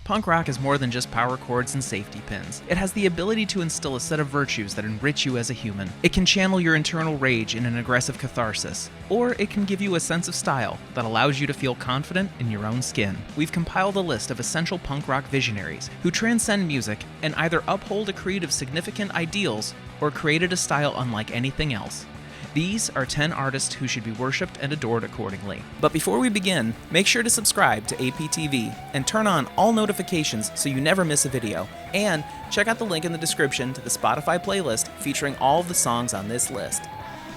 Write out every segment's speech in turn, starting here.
Punk rock is more than just power chords and safety pins. It has the ability to instill a set of virtues that enrich you as a human. It can channel your internal rage in an aggressive catharsis, or it can give you a sense of style that allows you to feel confident in your own skin. We've compiled a list of essential punk rock visionaries who transcend music and either uphold a creed of significant ideals or created a style unlike anything else. These are 10 artists who should be worshipped and adored accordingly. But before we begin, make sure to subscribe to APTV and turn on all notifications so you never miss a video. And check out the link in the description to the Spotify playlist featuring all of the songs on this list.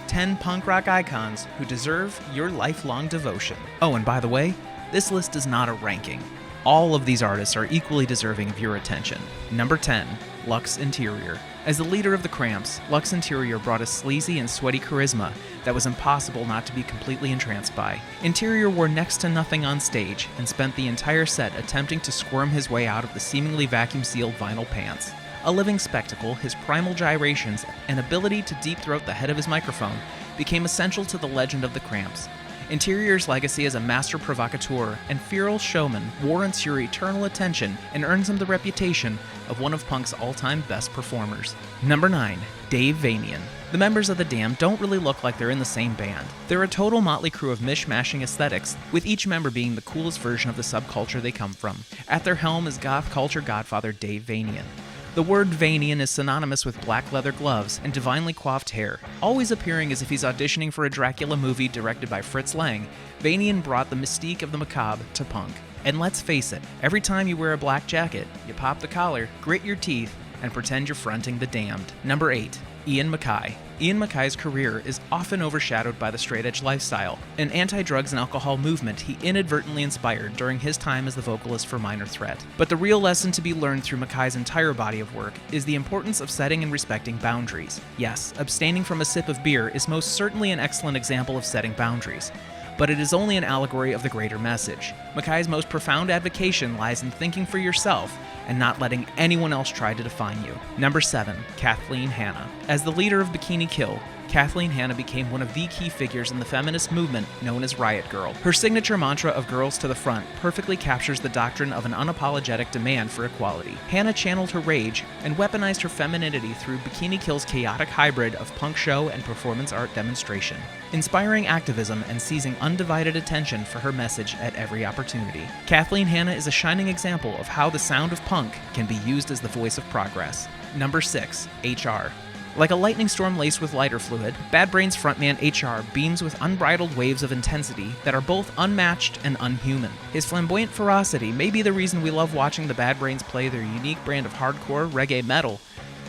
10 punk rock icons who deserve your lifelong devotion. Oh, and by the way, this list is not a ranking. All of these artists are equally deserving of your attention. Number 10, Lux Interior. As the leader of the Cramps, Lux Interior brought a sleazy and sweaty charisma that was impossible not to be completely entranced by. Interior wore next to nothing on stage and spent the entire set attempting to squirm his way out of the seemingly vacuum-sealed vinyl pants. A living spectacle, his primal gyrations and ability to deep-throat the head of his microphone became essential to the legend of the Cramps. Interior's legacy as a master provocateur and feral showman warrants your eternal attention and earns him the reputation of one of punk's all-time best performers. Number 9, Dave Vanian. The members of The Damned don't really look like they're in the same band. They're a total motley crew of mishmashing aesthetics, with each member being the coolest version of the subculture they come from. At their helm is goth culture godfather Dave Vanian. The word Vanian is synonymous with black leather gloves and divinely coiffed hair. Always appearing as if he's auditioning for a Dracula movie directed by Fritz Lang, Vanian brought the mystique of the macabre to punk. And let's face it, every time you wear a black jacket, you pop the collar, grit your teeth, and pretend you're fronting The Damned. Number 8, Iain Makai. Iain Makai's career is often overshadowed by the straight-edge lifestyle, an anti-drugs and alcohol movement he inadvertently inspired during his time as the vocalist for Minor Threat. But the real lesson to be learned through Makai's entire body of work is the importance of setting and respecting boundaries. Yes, abstaining from a sip of beer is most certainly an excellent example of setting boundaries, but it is only an allegory of the greater message. Makai's most profound advocation lies in thinking for yourself and not letting anyone else try to define you. Number 7, Kathleen Hanna. As the leader of Bikini Kill, Kathleen Hanna became one of the key figures in the feminist movement known as Riot Girl. Her signature mantra of girls to the front perfectly captures the doctrine of an unapologetic demand for equality. Hanna channeled her rage and weaponized her femininity through Bikini Kill's chaotic hybrid of punk show and performance art demonstration, inspiring activism and seizing undivided attention for her message at every opportunity. Kathleen Hanna is a shining example of how the sound of punk can be used as the voice of progress. Number 6, HR. Like a lightning storm laced with lighter fluid, Bad Brains frontman HR beams with unbridled waves of intensity that are both unmatched and unhuman. His flamboyant ferocity may be the reason we love watching the Bad Brains play their unique brand of hardcore reggae metal,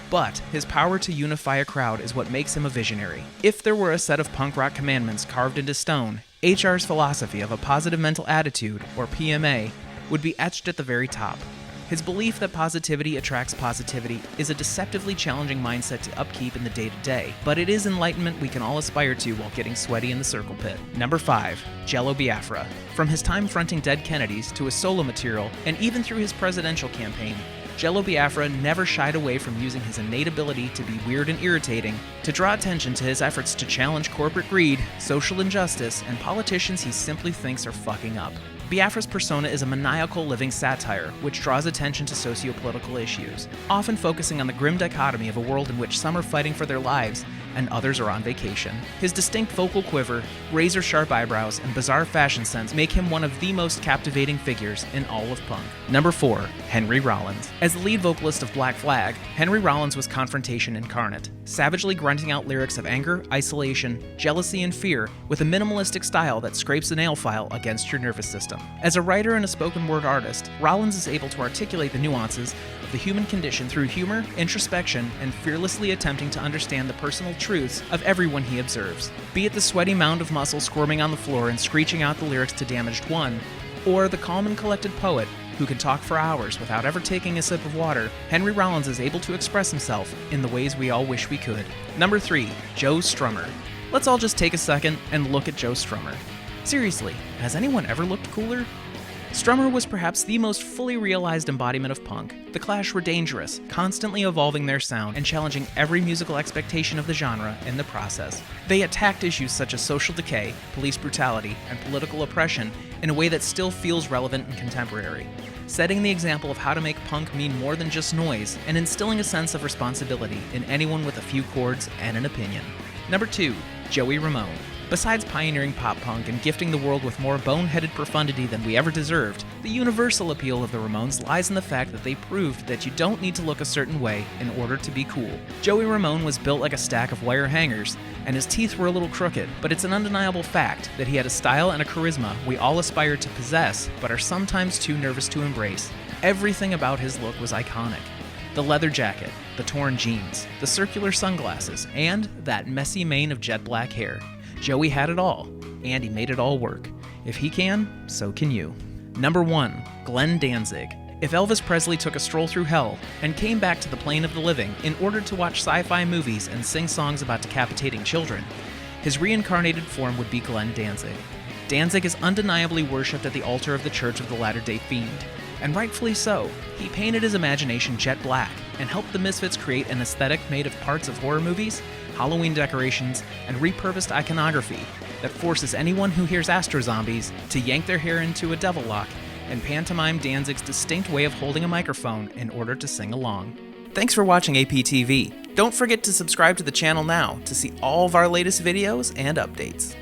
but his power to unify a crowd is what makes him a visionary. If there were a set of punk rock commandments carved into stone, HR's philosophy of a positive mental attitude, or PMA, would be etched at the very top. His belief that positivity attracts positivity is a deceptively challenging mindset to upkeep in the day-to-day, but it is enlightenment we can all aspire to while getting sweaty in the circle pit. Number 5, Jello Biafra. From his time fronting Dead Kennedys to his solo material, and even through his presidential campaign, Jello Biafra never shied away from using his innate ability to be weird and irritating to draw attention to his efforts to challenge corporate greed, social injustice, and politicians he simply thinks are fucking up. Biafra's persona is a maniacal living satire, which draws attention to socio-political issues, often focusing on the grim dichotomy of a world in which some are fighting for their lives and others are on vacation. His distinct vocal quiver, razor-sharp eyebrows, and bizarre fashion sense make him one of the most captivating figures in all of punk. Number 4, Henry Rollins. As the lead vocalist of Black Flag, Henry Rollins was confrontation incarnate, savagely grunting out lyrics of anger, isolation, jealousy, and fear with a minimalistic style that scrapes a nail file against your nervous system. As a writer and a spoken word artist, Rollins is able to articulate the nuances of the human condition through humor, introspection, and fearlessly attempting to understand the personal truths of everyone he observes. Be it the sweaty mound of muscle squirming on the floor and screeching out the lyrics to Damaged One, or the calm and collected poet who can talk for hours without ever taking a sip of water, Henry Rollins is able to express himself in the ways we all wish we could. Number 3, Joe Strummer. Let's all just take a second and look at Joe Strummer. Seriously, has anyone ever looked cooler? Strummer was perhaps the most fully realized embodiment of punk. The Clash were dangerous, constantly evolving their sound and challenging every musical expectation of the genre in the process. They attacked issues such as social decay, police brutality, and political oppression in a way that still feels relevant and contemporary, setting the example of how to make punk mean more than just noise and instilling a sense of responsibility in anyone with a few chords and an opinion. Number 2, Joey Ramone. Besides pioneering pop punk and gifting the world with more boneheaded profundity than we ever deserved, the universal appeal of the Ramones lies in the fact that they proved that you don't need to look a certain way in order to be cool. Joey Ramone was built like a stack of wire hangers, and his teeth were a little crooked, but it's an undeniable fact that he had a style and a charisma we all aspire to possess, but are sometimes too nervous to embrace. Everything about his look was iconic. The leather jacket, the torn jeans, the circular sunglasses, and that messy mane of jet black hair. Joey had it all, and he made it all work. If he can, so can you. Number 1, Glenn Danzig. If Elvis Presley took a stroll through hell and came back to the plane of the living in order to watch sci-fi movies and sing songs about decapitating children, his reincarnated form would be Glenn Danzig. Danzig is undeniably worshipped at the altar of the Church of the Latter-day Fiend, and rightfully so. He painted his imagination jet black and helped the Misfits create an aesthetic made of parts of horror movies, Halloween decorations, and repurposed iconography that forces anyone who hears Astro Zombies to yank their hair into a devil lock and pantomime Danzig's distinct way of holding a microphone in order to sing along. Thanks for watching APTV. Don't forget to subscribe to the channel now to see all of our latest videos and updates.